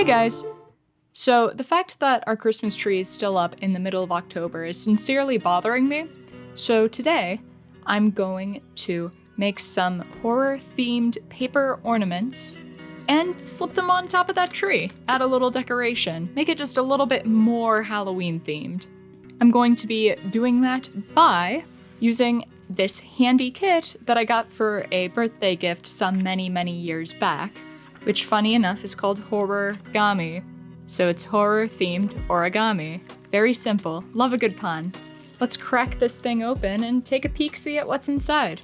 Hey guys! So, the fact that our Christmas tree is still up in the middle of October is sincerely bothering me. So today, I'm going to make some horror-themed paper ornaments and slip them on top of that tree. Add a little decoration, make it just a little bit more Halloween-themed. I'm going to be doing that by using this handy kit that I got for a birthday gift some many years back, which funny enough is called HORROR-Gami. So it's horror-themed origami. Very simple, love a good pun. Let's crack this thing open and take a peek-see at what's inside.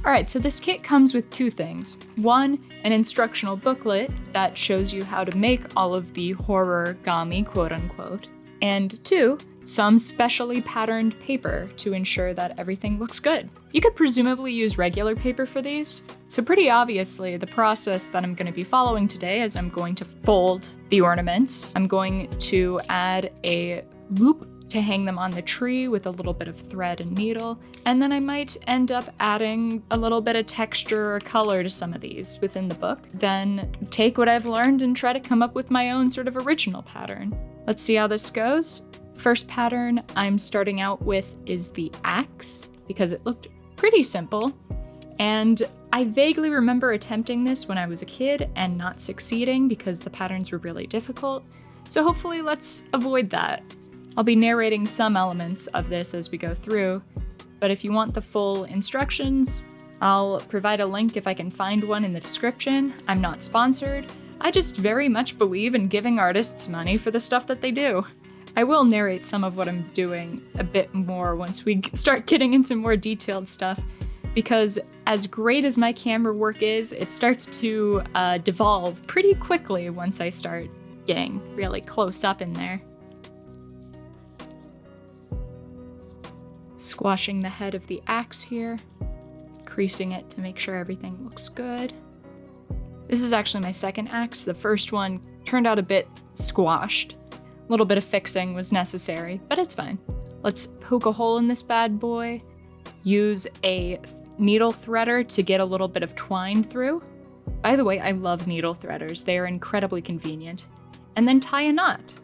Alright, so this kit comes with two things. One, an instructional booklet that shows you how to make all of the horror-gami, quote-unquote. And two, some specially patterned paper to ensure that everything looks good. You could presumably use regular paper for these, so pretty obviously the process that I'm going to be following today is I'm going to fold the ornaments, I'm going to add a loop to hang them on the tree with a little bit of thread and needle, and then I might end up adding a little bit of texture or color to some of these within the book, then take what I've learned and try to come up with my own sort of original pattern. Let's see how this goes. First pattern I'm starting out with is the axe, because it looked pretty simple, and I vaguely remember attempting this when I was a kid and not succeeding because the patterns were really difficult, so hopefully let's avoid that. I'll be narrating some elements of this as we go through, but if you want the full instructions, I'll provide a link if I can find one in the description. I'm not sponsored. I just very much believe in giving artists money for the stuff that they do. I will narrate some of what I'm doing a bit more once we start getting into more detailed stuff, because as great as my camera work is, it starts to devolve pretty quickly once I start getting really close up in there. Squashing the head of the axe here, creasing it to make sure everything looks good. This is actually my second axe. The first one turned out a bit squashed. A little bit of fixing was necessary, but it's fine. Let's poke a hole in this bad boy, use a needle threader to get a little bit of twine through. By the way, I love needle threaders. They are incredibly convenient. And then tie a knot.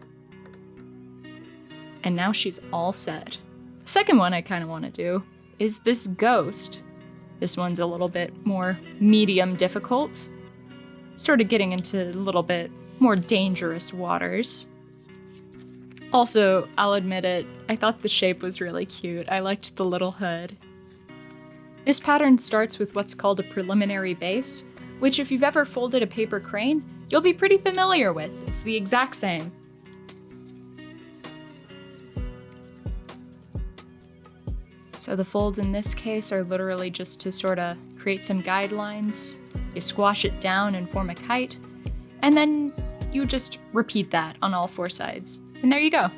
And now she's all set. The second one I kind of want to do is this ghost. This one's a little bit more medium difficult, sort of getting into a little bit more dangerous waters. Also, I'll admit it, I thought the shape was really cute. I liked the little hood. This pattern starts with what's called a preliminary base, which if you've ever folded a paper crane, you'll be pretty familiar with. It's the exact same. So the folds in this case are literally just to sort of create some guidelines. You squash it down and form a kite, and then you just repeat that on all four sides. And there you go.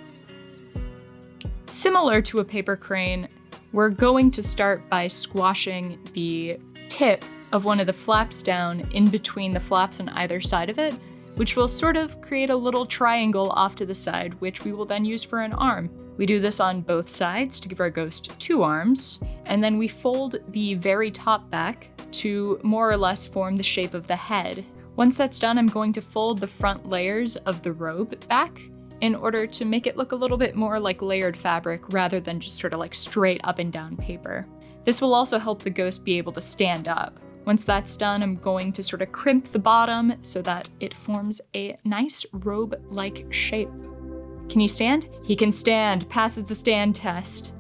Similar to a paper crane, we're going to start by squashing the tip of one of the flaps down in between the flaps on either side of it, which will sort of create a little triangle off to the side, which we will then use for an arm. We do this on both sides to give our ghost two arms, and then we fold the very top back to more or less form the shape of the head. Once that's done, I'm going to fold the front layers of the robe back in order to make it look a little bit more like layered fabric rather than just sort of like straight up and down paper. This will also help the ghost be able to stand up. Once that's done, I'm going to sort of crimp the bottom so that it forms a nice robe-like shape. Can you stand? He can stand, passes the stand test.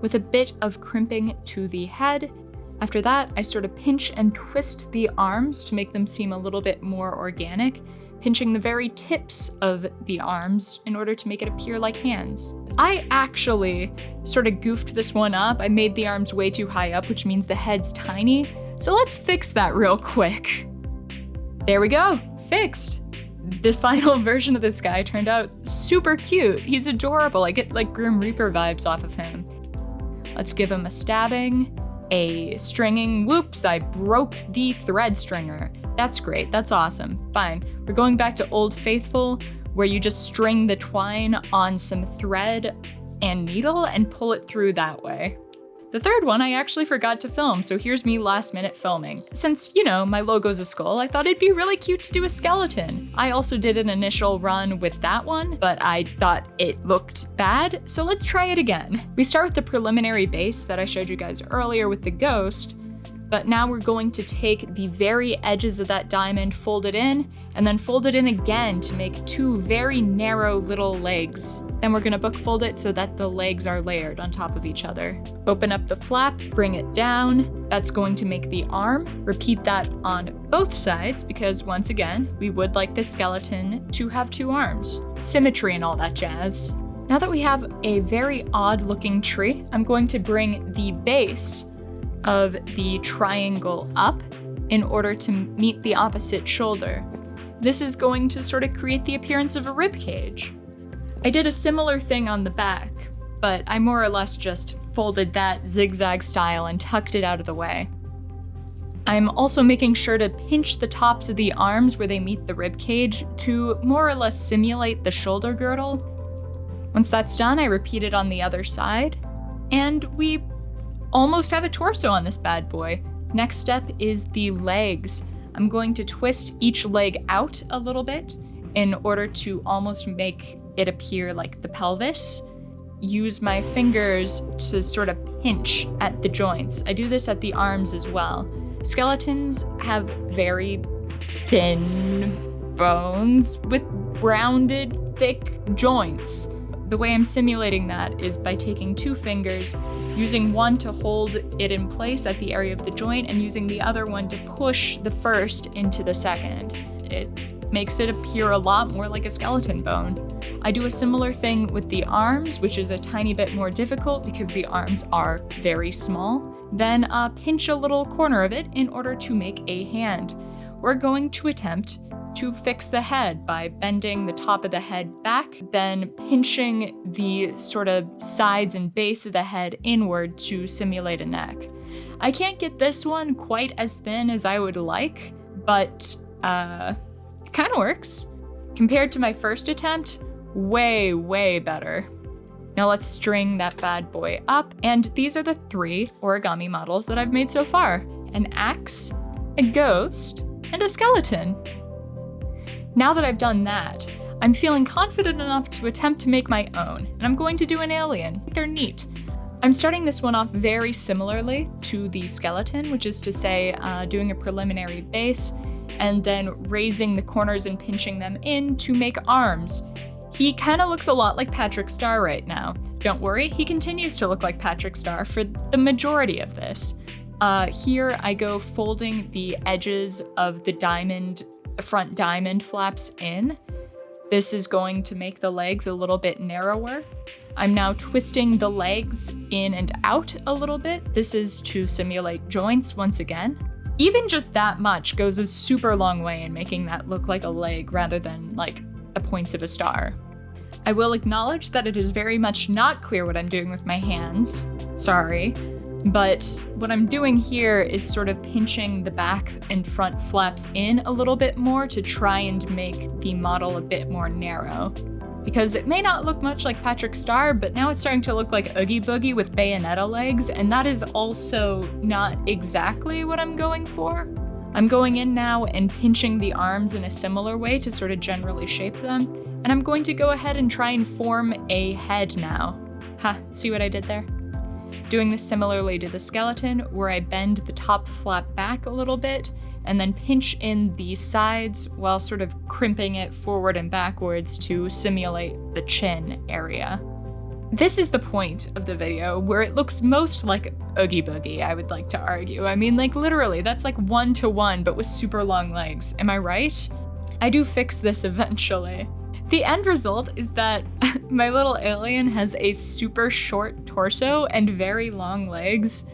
With a bit of crimping to the head. After that, I sort of pinch and twist the arms to make them seem a little bit more organic, pinching the very tips of the arms in order to make it appear like hands. I actually sort of goofed this one up. I made the arms way too high up, which means the head's tiny. So let's fix that real quick. There we go, fixed. The final version of this guy turned out super cute. He's adorable. I get like Grim Reaper vibes off of him. Let's give him a stabbing, a stringing. Whoops, I broke the thread stringer. That's great, that's awesome. Fine, we're going back to Old Faithful, where you just string the twine on some thread and needle and pull it through that way. The third one I actually forgot to film, so here's me last minute filming. Since, you know, my logo's a skull, I thought it'd be really cute to do a skeleton. I also did an initial run with that one, but I thought it looked bad, so let's try it again. We start with the preliminary base that I showed you guys earlier with the ghost, but now we're going to take the very edges of that diamond, fold it in, and then fold it in again to make two very narrow little legs. Then we're gonna book fold it so that the legs are layered on top of each other. Open up the flap, bring it down. That's going to make the arm. Repeat that on both sides because once again, we would like this skeleton to have two arms. Symmetry and all that jazz. Now that we have a very odd looking tree, I'm going to bring the base of the triangle up in order to meet the opposite shoulder. This is going to sort of create the appearance of a rib cage. I did a similar thing on the back, but I more or less just folded that zigzag style and tucked it out of the way. I'm also making sure to pinch the tops of the arms where they meet the rib cage to more or less simulate the shoulder girdle. Once that's done, I repeat it on the other side, and we almost have a torso on this bad boy. Next step is the legs. I'm going to twist each leg out a little bit in order to almost make it appear like the pelvis. Use my fingers to sort of pinch at the joints. I do this at the arms as well. Skeletons have very thin bones with rounded, thick joints. The way I'm simulating that is by taking two fingers, using one to hold it in place at the area of the joint, and using the other one to push the first into the second. It makes it appear a lot more like a skeleton bone. I do a similar thing with the arms, which is a tiny bit more difficult because the arms are very small. Then pinch a little corner of it in order to make a hand. We're going to attempt to fix the head by bending the top of the head back, then pinching the sort of sides and base of the head inward to simulate a neck. I can't get this one quite as thin as I would like, but it kind of works. Compared to my first attempt, way, way better. Now let's string that bad boy up, and these are the 3 origami models that I've made so far. An axe, a ghost, and a skeleton. Now that I've done that, I'm feeling confident enough to attempt to make my own, and I'm going to do an alien. They're neat. I'm starting this one off very similarly to the skeleton, which is to say doing a preliminary base, and then raising the corners and pinching them in to make arms. He kind of looks a lot like Patrick Star right now. Don't worry, he continues to look like Patrick Star for the majority of this. Here I go folding the edges of the front diamond flaps in. This is going to make the legs a little bit narrower. I'm now twisting the legs in and out a little bit. This is to simulate joints once again. Even just that much goes a super long way in making that look like a leg rather than like the points of a star. I will acknowledge that it is very much not clear what I'm doing with my hands. Sorry. But what I'm doing here is sort of pinching the back and front flaps in a little bit more to try and make the model a bit more narrow. Because it may not look much like Patrick Star, but now it's starting to look like Oogie Boogie with Bayonetta legs, and that is also not exactly what I'm going for. I'm going in now and pinching the arms in a similar way to sort of generally shape them, and I'm going to go ahead and try and form a head now. Ha, see what I did there? Doing this similarly to the skeleton, where I bend the top flap back a little bit, and then pinch in the sides while sort of crimping it forward and backwards to simulate the chin area. This is the point of the video where it looks most like Oogie Boogie, I would like to argue. I mean, like literally, that's like 1-to-1, but with super long legs. Am I right? I do fix this eventually. The end result is that my little alien has a super short torso and very long legs,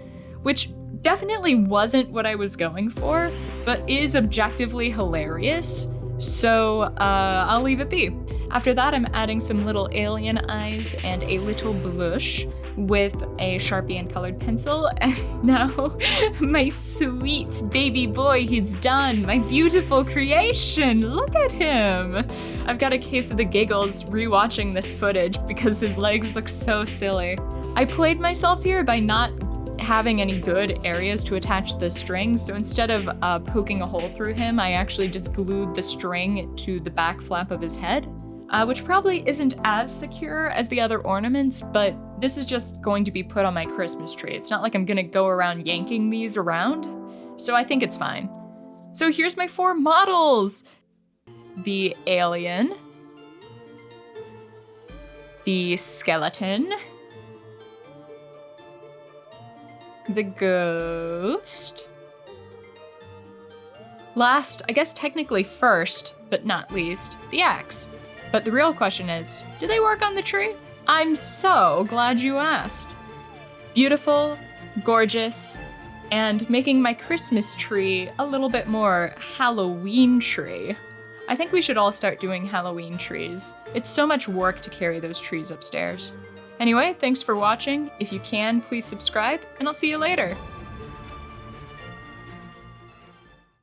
which definitely wasn't what I was going for, but is objectively hilarious, so I'll leave it be. After that, I'm adding some little alien eyes and a little blush with a Sharpie and colored pencil, and now my sweet baby boy, he's done. My beautiful creation, look at him. I've got a case of the giggles rewatching this footage because his legs look so silly. I played myself here by not having any good areas to attach the string, so instead of poking a hole through him, I actually just glued the string to the back flap of his head, which probably isn't as secure as the other ornaments, but this is just going to be put on my Christmas tree. It's not like I'm gonna go around yanking these around, so I think it's fine. So here's my 4 models! The alien, the skeleton, the ghost. Last, I guess technically first, but not least, the axe. But the real question is, do they work on the tree? I'm so glad you asked. Beautiful, gorgeous, and making my Christmas tree a little bit more Halloween tree. I think we should all start doing Halloween trees. It's so much work to carry those trees upstairs. Anyway, thanks for watching. If you can, please subscribe, and I'll see you later.